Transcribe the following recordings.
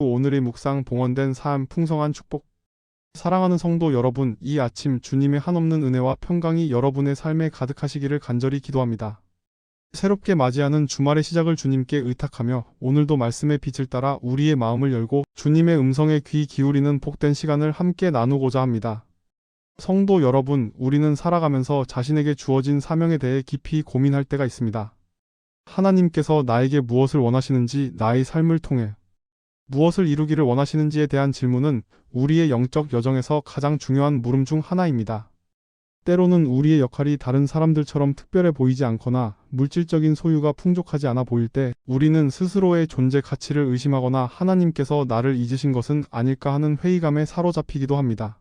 오늘의 묵상 봉헌된 삶 풍성한 축복. 사랑하는 성도 여러분, 이 아침 주님의 한없는 은혜와 평강이 여러분의 삶에 가득하시기를 간절히 기도합니다. 새롭게 맞이하는 주말의 시작을 주님께 의탁하며 오늘도 말씀의 빛을 따라 우리의 마음을 열고 주님의 음성에 귀 기울이는 복된 시간을 함께 나누고자 합니다. 성도 여러분, 우리는 살아가면서 자신에게 주어진 사명에 대해 깊이 고민할 때가 있습니다. 하나님께서 나에게 무엇을 원하시는지, 나의 삶을 통해 무엇을 이루기를 원하시는지에 대한 질문은 우리의 영적 여정에서 가장 중요한 물음 중 하나입니다. 때로는 우리의 역할이 다른 사람들처럼 특별해 보이지 않거나 물질적인 소유가 풍족하지 않아 보일 때 우리는 스스로의 존재 가치를 의심하거나 하나님께서 나를 잊으신 것은 아닐까 하는 회의감에 사로잡히기도 합니다.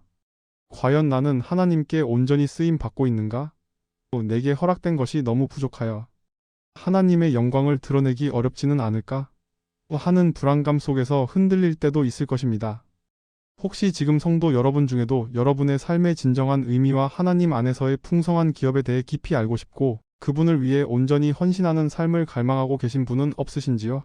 과연 나는 하나님께 온전히 쓰임 받고 있는가? 내게 허락된 것이 너무 부족하여 하나님의 영광을 드러내기 어렵지는 않을까? 하는 불안감 속에서 흔들릴 때도 있을 것입니다. 혹시 지금 성도 여러분 중에도 여러분의 삶의 진정한 의미와 하나님 안에서의 풍성한 기업에 대해 깊이 알고 싶고 그분을 위해 온전히 헌신하는 삶을 갈망하고 계신 분은 없으신지요?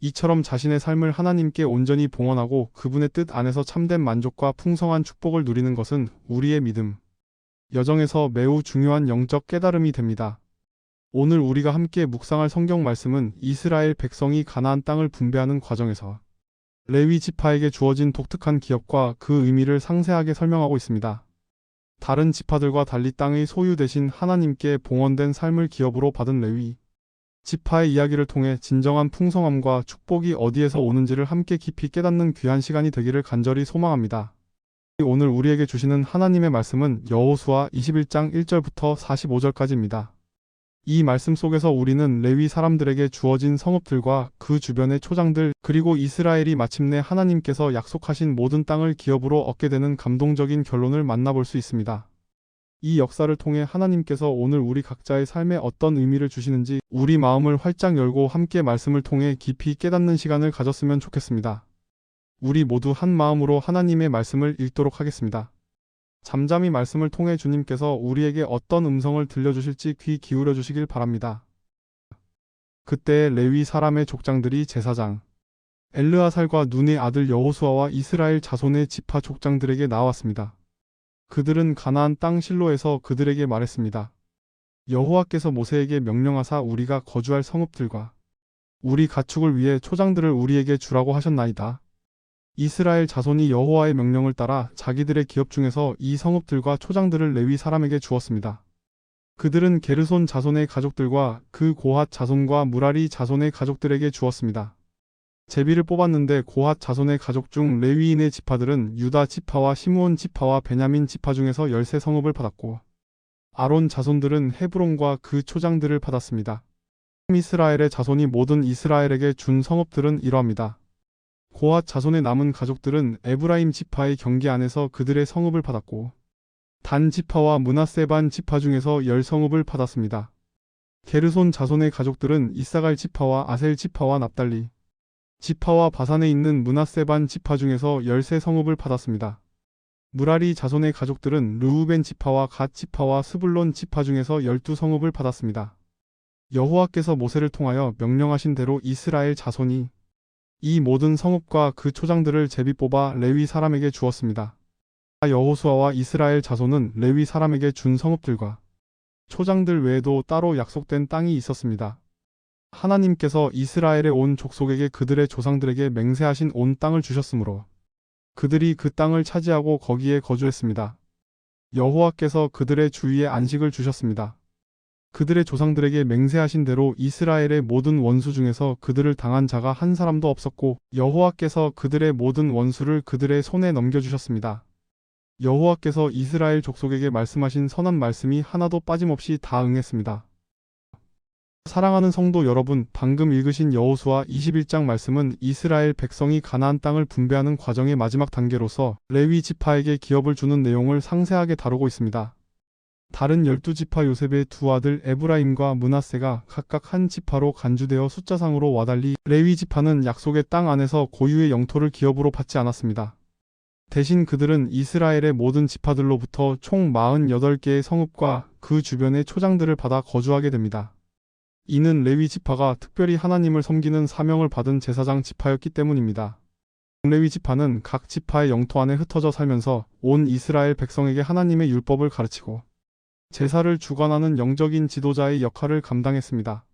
이처럼 자신의 삶을 하나님께 온전히 봉헌하고 그분의 뜻 안에서 참된 만족과 풍성한 축복을 누리는 것은 우리의 믿음 여정에서 매우 중요한 영적 깨달음이 됩니다. 오늘 우리가 함께 묵상할 성경 말씀은 이스라엘 백성이 가나안 땅을 분배하는 과정에서 레위 지파에게 주어진 독특한 기업과 그 의미를 상세하게 설명하고 있습니다. 다른 지파들과 달리 땅의 소유 대신 하나님께 봉헌된 삶을 기업으로 받은 레위 지파의 이야기를 통해 진정한 풍성함과 축복이 어디에서 오는지를 함께 깊이 깨닫는 귀한 시간이 되기를 간절히 소망합니다. 오늘 우리에게 주시는 하나님의 말씀은 여호수아 21장 1절부터 45절까지입니다. 이 말씀 속에서 우리는 레위 사람들에게 주어진 성읍들과 그 주변의 초장들 그리고 이스라엘이 마침내 하나님께서 약속하신 모든 땅을 기업으로 얻게 되는 감동적인 결론을 만나볼 수 있습니다. 이 역사를 통해 하나님께서 오늘 우리 각자의 삶에 어떤 의미를 주시는지 우리 마음을 활짝 열고 함께 말씀을 통해 깊이 깨닫는 시간을 가졌으면 좋겠습니다. 우리 모두 한 마음으로 하나님의 말씀을 읽도록 하겠습니다. 잠잠히 말씀을 통해 주님께서 우리에게 어떤 음성을 들려주실지 귀 기울여 주시길 바랍니다. 그때 레위 사람의 족장들이 제사장 엘르아살과 눈의 아들 여호수아와 이스라엘 자손의 지파 족장들에게 나왔습니다. 그들은 가나안 땅 실로에서 그들에게 말했습니다. 여호와께서 모세에게 명령하사 우리가 거주할 성읍들과 우리 가축을 위해 초장들을 우리에게 주라고 하셨나이다. 이스라엘 자손이 여호와의 명령을 따라 자기들의 기업 중에서 이 성읍들과 초장들을 레위 사람에게 주었습니다. 그들은 게르손 자손의 가족들과 그 고핫 자손과 무라리 자손의 가족들에게 주었습니다. 제비를 뽑았는데 고핫 자손의 가족 중 레위인의 지파들은 유다 지파와 시므온 지파와 베냐민 지파 중에서 13성읍을 받았고 아론 자손들은 헤브론과 그 초장들을 받았습니다. 이스라엘의 자손이 모든 이스라엘에게 준 성읍들은 이러합니다. 고핫 자손의 남은 가족들은 에브라임 지파의 경계 안에서 그들의 성읍을 받았고 단 지파와 므낫세 반 지파 중에서 10성읍을 받았습니다. 게르손 자손의 가족들은 이사갈 지파와 아셀 지파와 납달리 지파와 바산에 있는 므낫세 반 지파 중에서 13성읍을 받았습니다. 무라리 자손의 가족들은 르우벤 지파와 갓 지파와 스불론 지파 중에서 12성읍을 받았습니다. 여호와께서 모세를 통하여 명령하신 대로 이스라엘 자손이 이 모든 성읍과 그 초장들을 제비 뽑아 레위 사람에게 주었습니다. 여호수아와 이스라엘 자손은 레위 사람에게 준 성읍들과 초장들 외에도 따로 약속된 땅이 있었습니다. 하나님께서 이스라엘의 온 족속에게 그들의 조상들에게 맹세하신 온 땅을 주셨으므로 그들이 그 땅을 차지하고 거기에 거주했습니다. 여호와께서 그들의 주위에 안식을 주셨습니다. 그들의 조상들에게 맹세하신 대로 이스라엘의 모든 원수 중에서 그들을 당한 자가 한 사람도 없었고 여호와께서 그들의 모든 원수를 그들의 손에 넘겨주셨습니다. 여호와께서 이스라엘 족속에게 말씀하신 선한 말씀이 하나도 빠짐없이 다 응했습니다. 사랑하는 성도 여러분, 방금 읽으신 여호수아 21장 말씀은 이스라엘 백성이 가나안 땅을 분배하는 과정의 마지막 단계로서 레위 지파에게 기업을 주는 내용을 상세하게 다루고 있습니다. 다른 12지파 요셉의 두 아들 에브라임과 므낫세가 각각 한 지파로 간주되어 숫자상으로 와달리 레위 지파는 약속의 땅 안에서 고유의 영토를 기업으로 받지 않았습니다. 대신 그들은 이스라엘의 모든 지파들로부터 총 48개의 성읍과 그 주변의 초장들을 받아 거주하게 됩니다. 이는 레위 지파가 특별히 하나님을 섬기는 사명을 받은 제사장 지파였기 때문입니다. 레위 지파는 각 지파의 영토 안에 흩어져 살면서 온 이스라엘 백성에게 하나님의 율법을 가르치고 제사를 주관하는 영적인 지도자의 역할을 감당했습니다.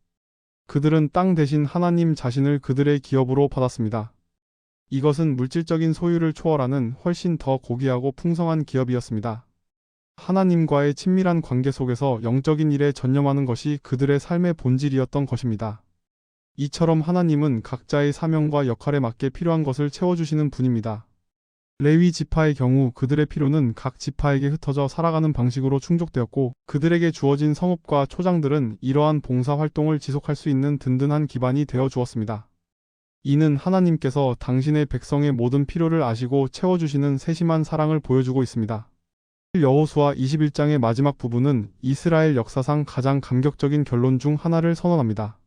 그들은 땅 대신 하나님 자신을 그들의 기업으로 받았습니다. 이것은 물질적인 소유를 초월하는 훨씬 더 고귀하고 풍성한 기업이었습니다. 하나님과의 친밀한 관계 속에서 영적인 일에 전념하는 것이 그들의 삶의 본질이었던 것입니다. 이처럼 하나님은 각자의 사명과 역할에 맞게 필요한 것을 채워주시는 분입니다. 레위 지파의 경우 그들의 필요는 각 지파에게 흩어져 살아가는 방식으로 충족되었고, 그들에게 주어진 성읍과 초장들은 이러한 봉사 활동을 지속할 수 있는 든든한 기반이 되어 주었습니다. 이는 하나님께서 당신의 백성의 모든 필요를 아시고 채워주시는 세심한 사랑을 보여주고 있습니다. 여호수아 21장의 마지막 부분은 이스라엘 역사상 가장 감격적인 결론 중 하나를 선언합니다.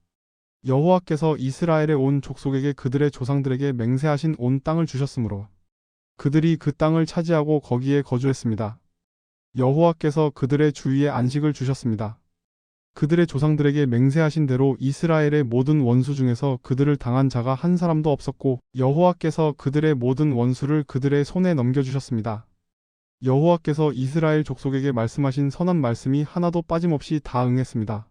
여호와께서 이스라엘의 온 족속에게 그들의 조상들에게 맹세하신 온 땅을 주셨으므로 그들이 그 땅을 차지하고 거기에 거주했습니다. 여호와께서 그들의 주위에 안식을 주셨습니다. 그들의 조상들에게 맹세하신 대로 이스라엘의 모든 원수 중에서 그들을 당한 자가 한 사람도 없었고, 여호와께서 그들의 모든 원수를 그들의 손에 넘겨주셨습니다. 여호와께서 이스라엘 족속에게 말씀하신 선한 말씀이 하나도 빠짐없이 다 응했습니다.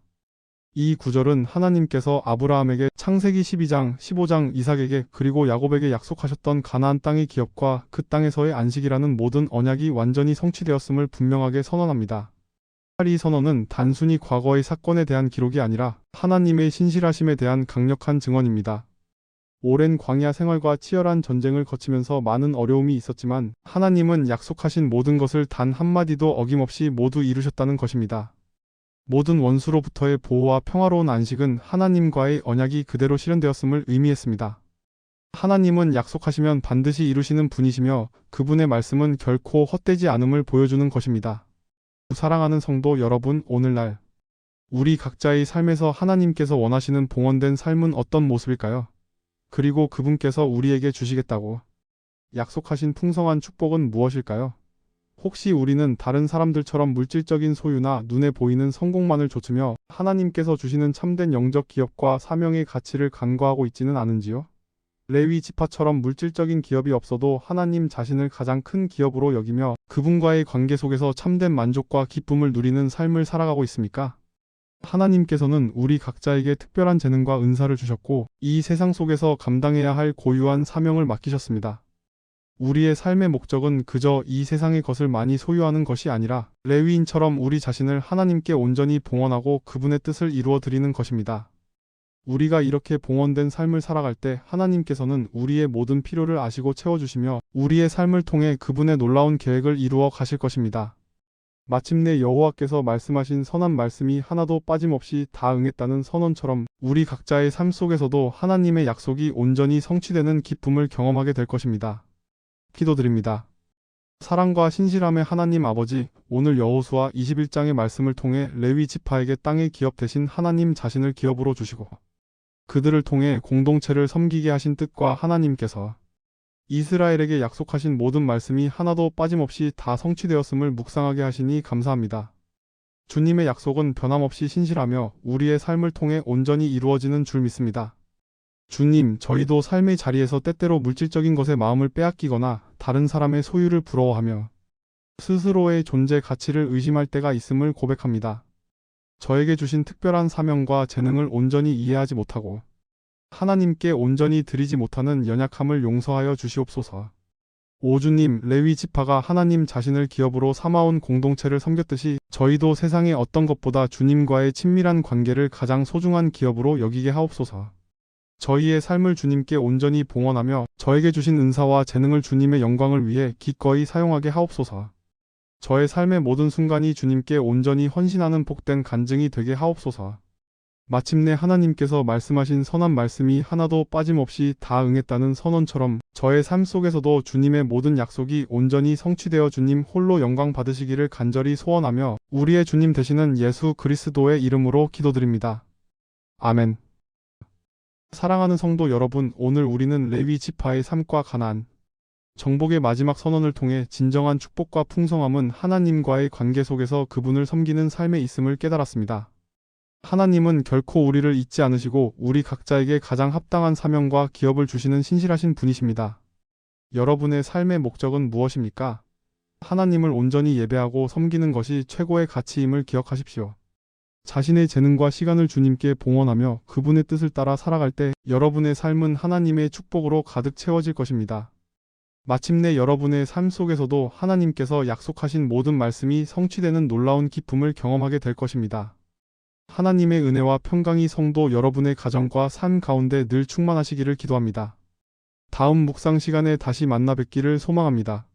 이 구절은 하나님께서 아브라함에게 창세기 12장, 15장 이삭에게 그리고 야곱에게 약속하셨던 가나안 땅의 기업과 그 땅에서의 안식이라는 모든 언약이 완전히 성취되었음을 분명하게 선언합니다. 이 선언은 단순히 과거의 사건에 대한 기록이 아니라 하나님의 신실하심에 대한 강력한 증언입니다. 오랜 광야 생활과 치열한 전쟁을 거치면서 많은 어려움이 있었지만 하나님은 약속하신 모든 것을 단 한마디도 어김없이 모두 이루셨다는 것입니다. 모든 원수로부터의 보호와 평화로운 안식은 하나님과의 언약이 그대로 실현되었음을 의미했습니다. 하나님은 약속하시면 반드시 이루시는 분이시며 그분의 말씀은 결코 헛되지 않음을 보여주는 것입니다. 사랑하는 성도 여러분, 오늘날 우리 각자의 삶에서 하나님께서 원하시는 봉헌된 삶은 어떤 모습일까요? 그리고 그분께서 우리에게 주시겠다고 약속하신 풍성한 축복은 무엇일까요? 혹시 우리는 다른 사람들처럼 물질적인 소유나 눈에 보이는 성공만을 좇으며 하나님께서 주시는 참된 영적 기업과 사명의 가치를 간과하고 있지는 않은지요? 레위 지파처럼 물질적인 기업이 없어도 하나님 자신을 가장 큰 기업으로 여기며 그분과의 관계 속에서 참된 만족과 기쁨을 누리는 삶을 살아가고 있습니까? 하나님께서는 우리 각자에게 특별한 재능과 은사를 주셨고 이 세상 속에서 감당해야 할 고유한 사명을 맡기셨습니다. 우리의 삶의 목적은 그저 이 세상의 것을 많이 소유하는 것이 아니라 레위인처럼 우리 자신을 하나님께 온전히 봉헌하고 그분의 뜻을 이루어 드리는 것입니다. 우리가 이렇게 봉헌된 삶을 살아갈 때 하나님께서는 우리의 모든 필요를 아시고 채워주시며 우리의 삶을 통해 그분의 놀라운 계획을 이루어 가실 것입니다. 마침내 여호와께서 말씀하신 선한 말씀이 하나도 빠짐없이 다 응했다는 선언처럼 우리 각자의 삶 속에서도 하나님의 약속이 온전히 성취되는 기쁨을 경험하게 될 것입니다. 기도드립니다. 사랑과 신실함의 하나님 아버지, 오늘 여호수아 21장의 말씀을 통해 레위 지파에게 땅의 기업 대신 하나님 자신을 기업으로 주시고 그들을 통해 공동체를 섬기게 하신 뜻과 하나님께서 이스라엘에게 약속하신 모든 말씀이 하나도 빠짐없이 다 성취되었음을 묵상하게 하시니 감사합니다. 주님의 약속은 변함없이 신실하며 우리의 삶을 통해 온전히 이루어지는 줄 믿습니다. 주님, 저희도 삶의 자리에서 때때로 물질적인 것에 마음을 빼앗기거나 다른 사람의 소유를 부러워하며 스스로의 존재 가치를 의심할 때가 있음을 고백합니다. 저에게 주신 특별한 사명과 재능을 온전히 이해하지 못하고 하나님께 온전히 드리지 못하는 연약함을 용서하여 주시옵소서. 오 주님, 레위 지파가 하나님 자신을 기업으로 삼아온 공동체를 섬겼듯이 저희도 세상의 어떤 것보다 주님과의 친밀한 관계를 가장 소중한 기업으로 여기게 하옵소서. 저희의 삶을 주님께 온전히 봉헌하며 저에게 주신 은사와 재능을 주님의 영광을 위해 기꺼이 사용하게 하옵소서. 저의 삶의 모든 순간이 주님께 온전히 헌신하는 복된 간증이 되게 하옵소서. 마침내 하나님께서 말씀하신 선한 말씀이 하나도 빠짐없이 다 응했다는 선언처럼 저의 삶 속에서도 주님의 모든 약속이 온전히 성취되어 주님 홀로 영광 받으시기를 간절히 소원하며 우리의 주님 되시는 예수 그리스도의 이름으로 기도드립니다. 아멘. 사랑하는 성도 여러분, 오늘 우리는 레위 지파의 삶과 가나안, 정복의 마지막 선언을 통해 진정한 축복과 풍성함은 하나님과의 관계 속에서 그분을 섬기는 삶에 있음을 깨달았습니다. 하나님은 결코 우리를 잊지 않으시고 우리 각자에게 가장 합당한 사명과 기업을 주시는 신실하신 분이십니다. 여러분의 삶의 목적은 무엇입니까? 하나님을 온전히 예배하고 섬기는 것이 최고의 가치임을 기억하십시오. 자신의 재능과 시간을 주님께 봉헌하며 그분의 뜻을 따라 살아갈 때 여러분의 삶은 하나님의 축복으로 가득 채워질 것입니다. 마침내 여러분의 삶 속에서도 하나님께서 약속하신 모든 말씀이 성취되는 놀라운 기쁨을 경험하게 될 것입니다. 하나님의 은혜와 평강이 성도 여러분의 가정과 삶 가운데 늘 충만하시기를 기도합니다. 다음 묵상 시간에 다시 만나 뵙기를 소망합니다.